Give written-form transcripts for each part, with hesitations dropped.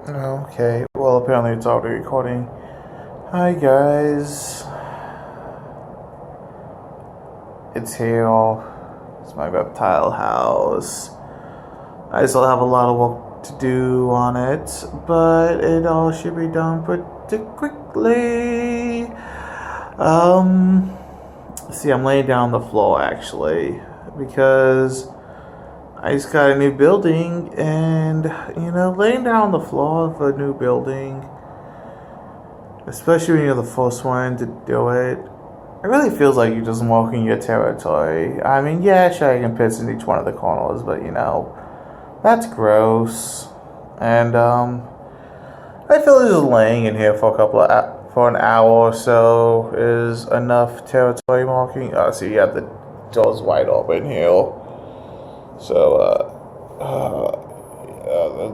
Okay, well, apparently it's already recording. Hi, guys. It's Hale. It's my reptile house. I still have a lot of work to do on it, but it all should be done pretty quickly. See, I'm laying down on the floor actually because I just got a new building, and laying down on the floor of a new building, especially when you're the first one to do it, it really feels like you're just walking your territory. I mean, yeah, sure, you can piss in each one of the corners, but that's gross. And I feel just laying in here for for an hour or so is enough territory marking. Oh, see, you have the doors wide open here. So,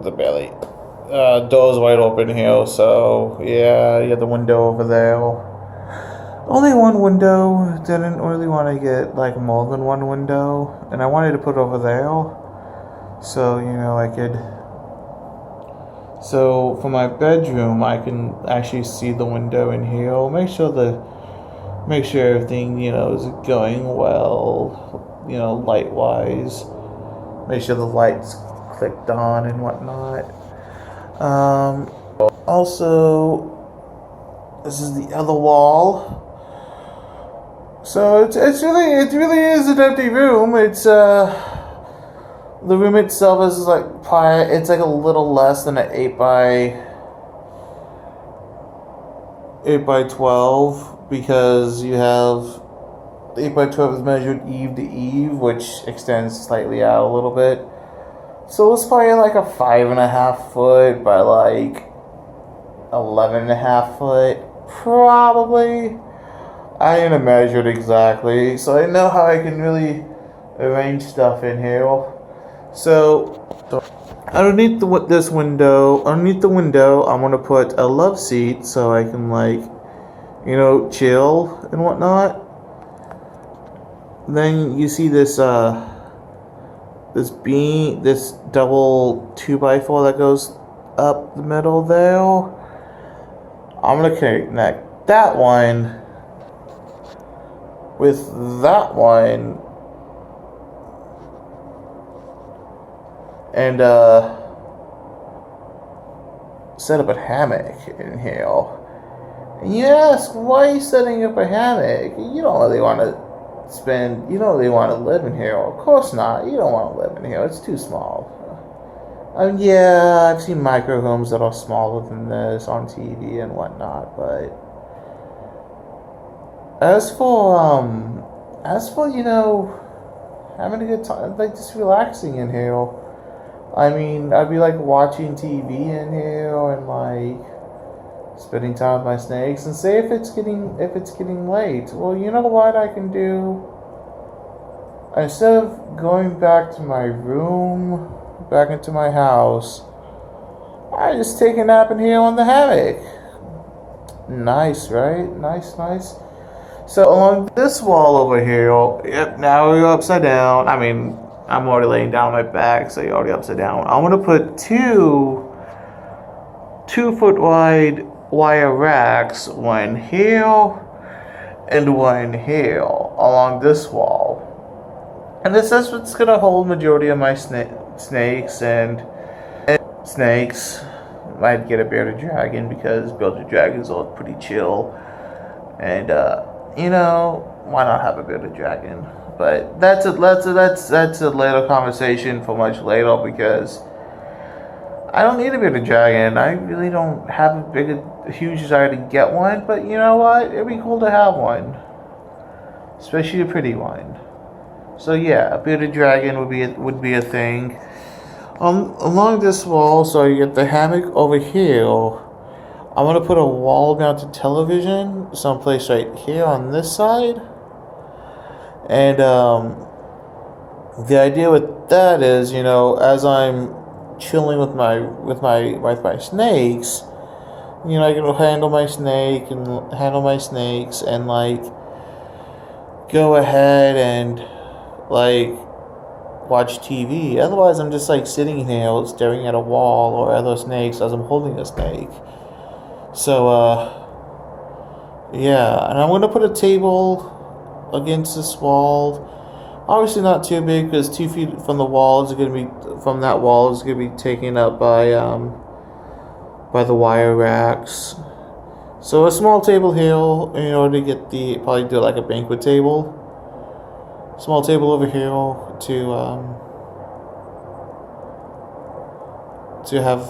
the belly. Doors wide open here, so yeah, you have the window over there. Only one window. Didn't really want to get like more than one window, and I wanted to put over there, so I could. So for my bedroom, I can actually see the window in here. Make sure everything is going well, light wise. Make sure the lights clicked on and whatnot. Also, this is the other wall. So it really is an empty room. It's the room itself is it's like a little less than an 8 by 12, because you have 8 by 12 is measured eave to eave, which extends slightly out a little bit. So it's probably like a 5.5 foot by like 11.5 foot, probably. I didn't measure it exactly, so I know how I can really arrange stuff in here. So underneath the window, I'm gonna put a love seat so I can chill and whatnot. Then you see this this double 2x4 that goes up the middle there. I'm gonna connect that one with that one, and set up a hammock in here. And you ask, why are you setting up a hammock? You don't really want to live in here. Of course not. You don't want to live in here. It's too small. Yeah, I've seen micro homes that are smaller than this on TV and whatnot, but as for having a good time, like just relaxing in here. I mean, I'd be like watching TV in here and like spending time with my snakes, and say if it's getting late. Well, you know what I can do? Instead of going back to my room, back into my house, I just take a nap in here on the hammock. Nice, right? Nice. So along this wall over here, yep, now we're upside down. I mean, I'm already laying down on my back, so you're already upside down. I'm gonna put two 2 foot wide wire racks, one here and one here along this wall. And this is what's gonna hold majority of my snakes and snakes. Might get a bearded dragon because bearded dragons are pretty chill, and why not have a bearded dragon? But that's a later conversation for much later, because I don't need a bearded dragon. I really don't have a huge desire to get one, but you know what? It'd be cool to have one, especially a pretty one. So yeah, a bearded dragon would be a thing. Along this wall, so you get the hammock over here. I'm gonna put a wall-mounted television someplace right here on this side, and the idea with that is, as I'm chilling with my snakes, I can handle my snakes and like go ahead and like watch TV. Otherwise, I'm just like sitting here staring at a wall or other snakes as I'm holding a snake. So, yeah, and I'm gonna put a table against this wall. Obviously, not too big because 2 feet from the wall is gonna be taken up by the wire racks. So a small table here in order to get probably do like a banquet table. Small table over here to have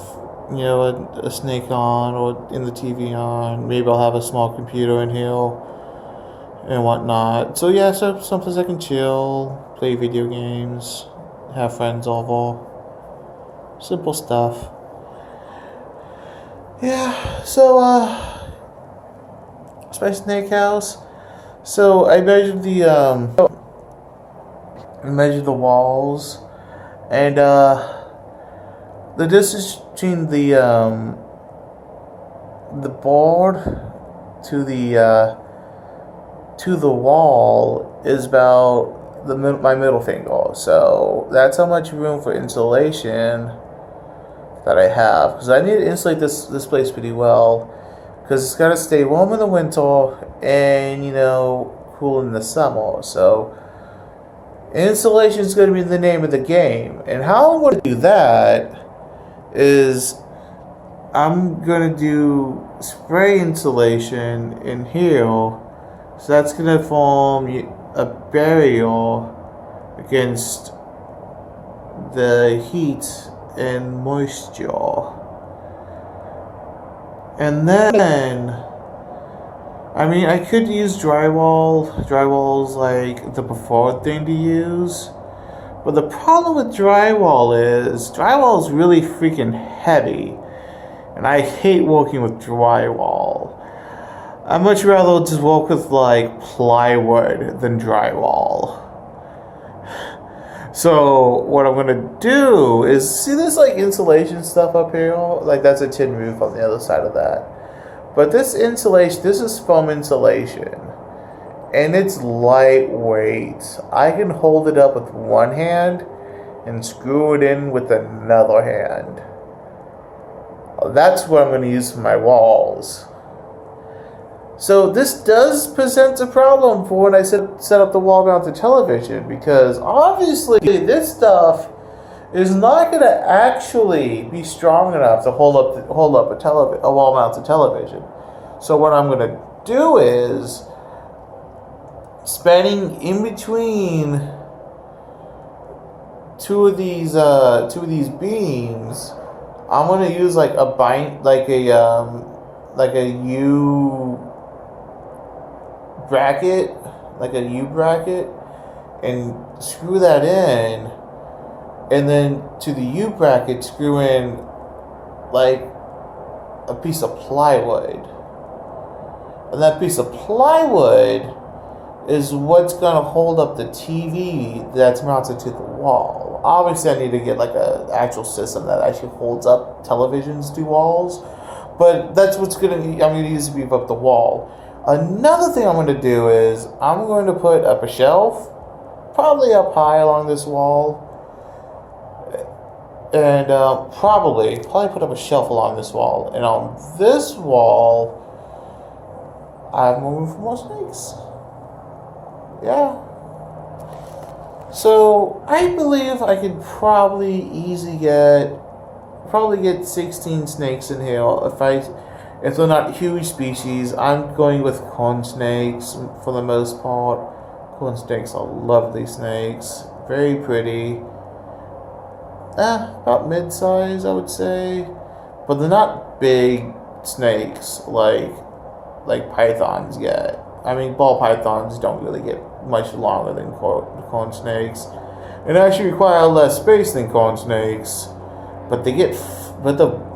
a snake on or in the TV on. Maybe I'll have a small computer in here and whatnot. So yeah, so someplace I can chill, play video games, have friends over. Simple stuff. Yeah, so it's my snake house. So I measured the walls, and the distance between the board to the wall is about my middle finger. So that's how much room for insulation that I have, because I need to insulate this place pretty well, because it's got to stay warm in the winter and cool in the summer. So insulation is going to be the name of the game, and how I'm going to do that is I'm going to do spray insulation in here, so that's going to form a barrier against the heat and moisture. And then, I mean, I could use drywall. Drywall's like the preferred thing to use. But the problem with drywall is really freaking heavy. And I hate working with drywall. I'd much rather just work with like plywood than drywall. So what I'm gonna do is, see this like insulation stuff up here? Like that's a tin roof on the other side of that. But this insulation, this is foam insulation. And it's lightweight. I can hold it up with one hand and screw it in with another hand. That's what I'm gonna use for my walls. So this does present a problem for when I set up the wall-mounted television, because obviously this stuff is not going to actually be strong enough to hold up a wall-mounted television. So what I'm going to do is, spanning in between two of these beams, I'm going to use like a U bracket, and screw that in, and then to the U bracket screw in like a piece of plywood, and that piece of plywood is what's gonna hold up the TV that's mounted to the wall. Obviously I need to get like an actual system that actually holds up televisions to walls, but that's I'm gonna use to beef up the wall. Another thing I'm going to do is I'm going to put up a shelf, probably up high along this wall, and probably put up a shelf along this wall. And on this wall, I'm moving for more snakes. Yeah. So I believe I could probably get 16 snakes in here if they're not huge species. I'm going with corn snakes for the most part. Corn snakes are lovely snakes. Very pretty. About mid-size, I would say. But they're not big snakes like pythons get. I mean, ball pythons don't really get much longer than corn snakes. It actually require less space than corn snakes. But they're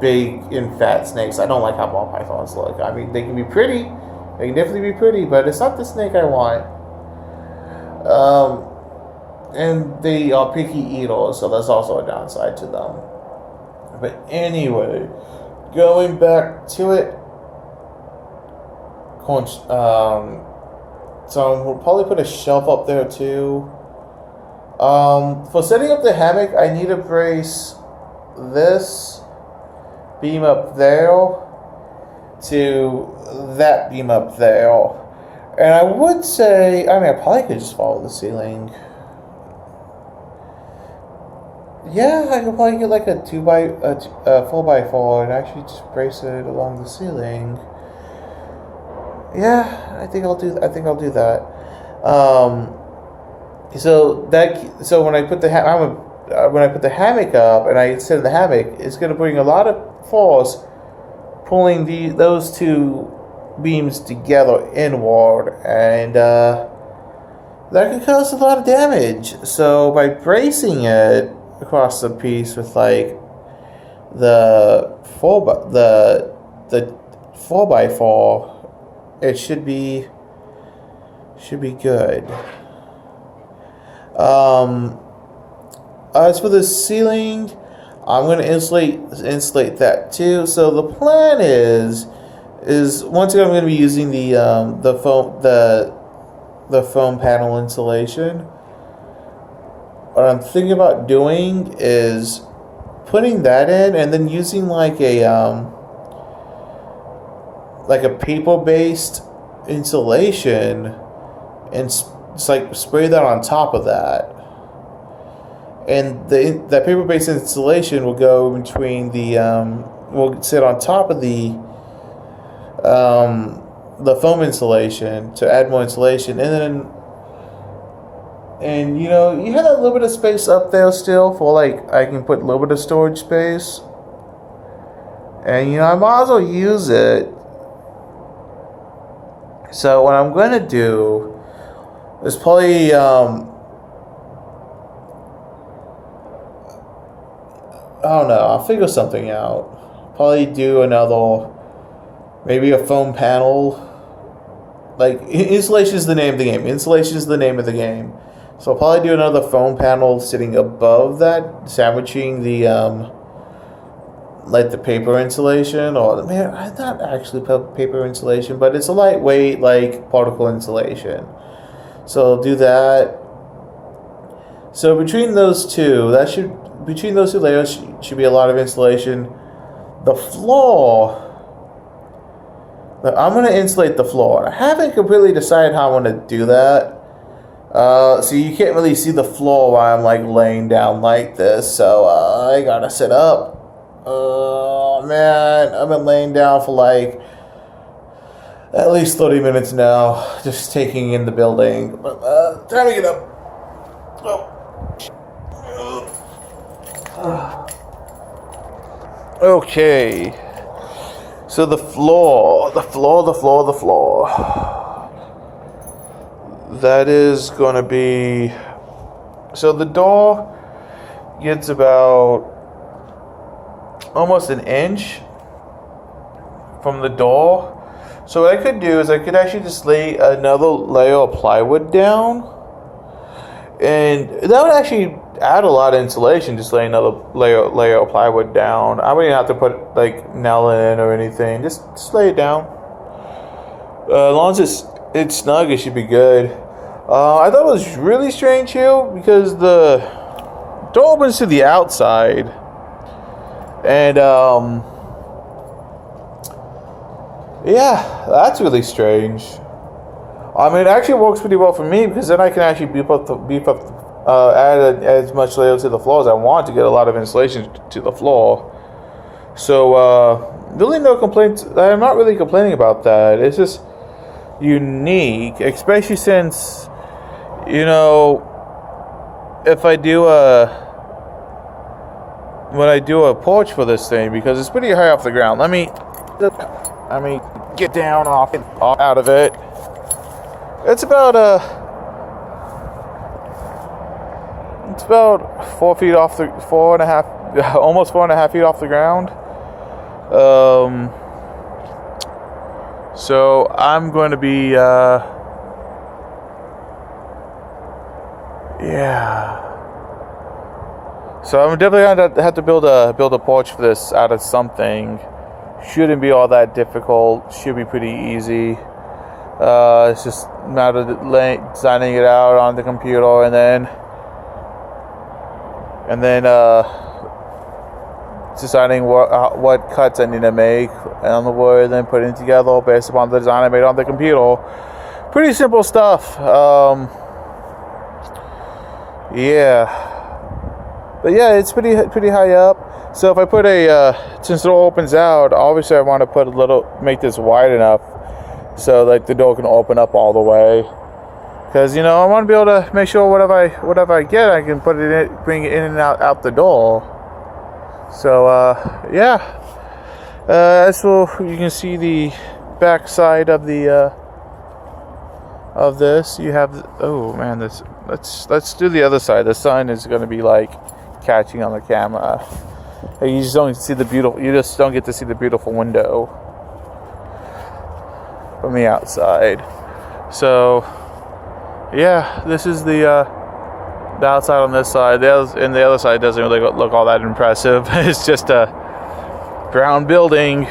big and fat snakes. I don't like how ball pythons look. I mean, they can be pretty. They can definitely be pretty, but it's not the snake I want. And they are picky eaters, so that's also a downside to them. But anyway, going back to it, so we'll probably put a shelf up there too. For setting up the hammock, I need to brace this beam up there to that beam up there. And I would say, I mean, I probably could just follow the ceiling. Yeah, I could probably get like a 4x4 and actually just brace it along the ceiling. Yeah, I think I'll do that. So when I put the hammock up and I sit in the hammock, it's going to bring a lot of force pulling those two beams together inward, and that could cause a lot of damage. So by bracing it across the piece with like the 4x4, it should be good. As for the ceiling, I'm going to insulate that too. So the plan is once again I'm going to be using the foam panel insulation. What I'm thinking about doing is putting that in and then using like a paper-based insulation and it's like spray that on top of that. And that paper-based insulation will go between will sit on top of the foam insulation to add more insulation, and you know, you have that little bit of space up there still for like I can put a little bit of storage space, and you know I might as well use it. So what I'm gonna do is probably I don't know, I'll figure something out. Probably do maybe a foam panel. Like, insulation is the name of the game. Insulation is the name of the game. So I'll probably do another foam panel sitting above that, sandwiching the, like the paper insulation, or, man, not actually paper insulation, but it's a lightweight, like, particle insulation. So I'll do that. So between those two layers should be a lot of insulation. The floor, I'm going to insulate the floor. I haven't completely decided how I want to do that. So you can't really see the floor while I'm like laying down like this. So I got to sit up. Oh man, I've been laying down for like at least 30 minutes now, just taking in the building. But time to get up. Oh. Okay, so the floor, that is going to be, so the door gets about almost an inch from the door. So what I could do is I could actually just lay another layer of plywood down, and that would actually add a lot of insulation, just lay another layer of plywood down. I wouldn't have to put like nail in or anything. Just lay it down. As long as it's snug, it should be good. I thought it was really strange here because the door opens to the outside, and yeah, that's really strange. I mean, it actually works pretty well for me because then I can actually add as much layer to the floor as I want to get a lot of insulation to the floor. So really no complaints. I'm not really complaining about that. It's just unique, especially since, you know, if I do when I do a porch for this thing, because it's pretty high off the ground. Let me get down off out of it. It's about 4 feet off the 4.5, almost 4.5 feet off the ground. So I'm going to be yeah. So I'm definitely going to have to build a porch for this out of something. Shouldn't be all that difficult. Should be pretty easy. It's just a matter of designing it out on the computer and then and then deciding what cuts I need to make on the wood, and then putting it together based upon the design I made on the computer. Pretty simple stuff. Yeah, but yeah, it's pretty high up. So if I put since the door opens out, obviously I want to make this wide enough so like the door can open up all the way. Because I want to be able to make sure whatever I get, I can bring it in and out the door. So yeah, so you can see the back side of the of this. You have oh man, let's do the other side. The sun is going to be like catching on the camera. You just don't see you just don't get to see the beautiful window from the outside. So yeah, this is the outside on this side. The other side doesn't really look all that impressive. It's just a brown building.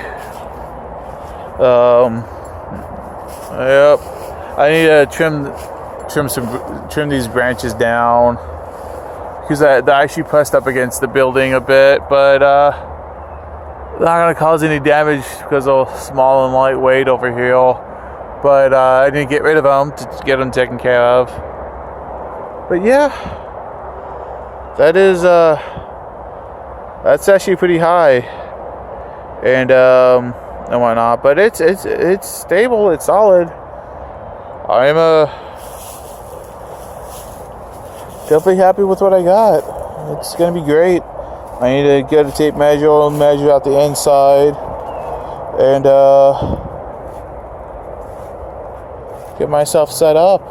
Yep. I need to trim these branches down because they're actually pressed up against the building a bit, but not gonna cause any damage because they're small and lightweight over here. But I didn't get rid of them to get them taken care of. But yeah, that's actually pretty high, and whatnot. But it's stable. It's solid. I'm definitely happy with what I got. It's gonna be great. I need to get a tape measure and measure out the inside, and get myself set up.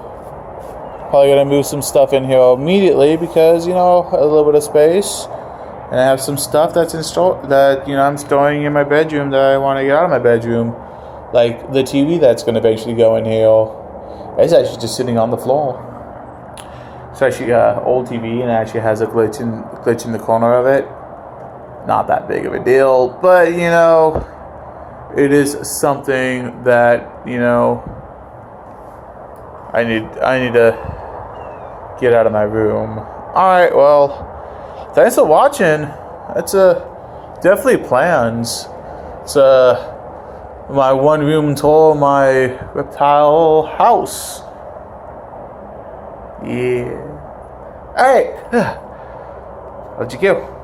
Probably gonna move some stuff in here immediately because a little bit of space, and I have some stuff that I'm storing in my bedroom that I want to get out of my bedroom, like the TV that's gonna eventually go in here. It's actually just sitting on the floor. It's actually an old TV, and it actually has a glitch in the corner of it. Not that big of a deal, but it is something that I need to get out of my room. Alright, well, thanks for watching. That's definitely plans. It's my one room tour of my reptile house. Yeah. Alright. How'd you go?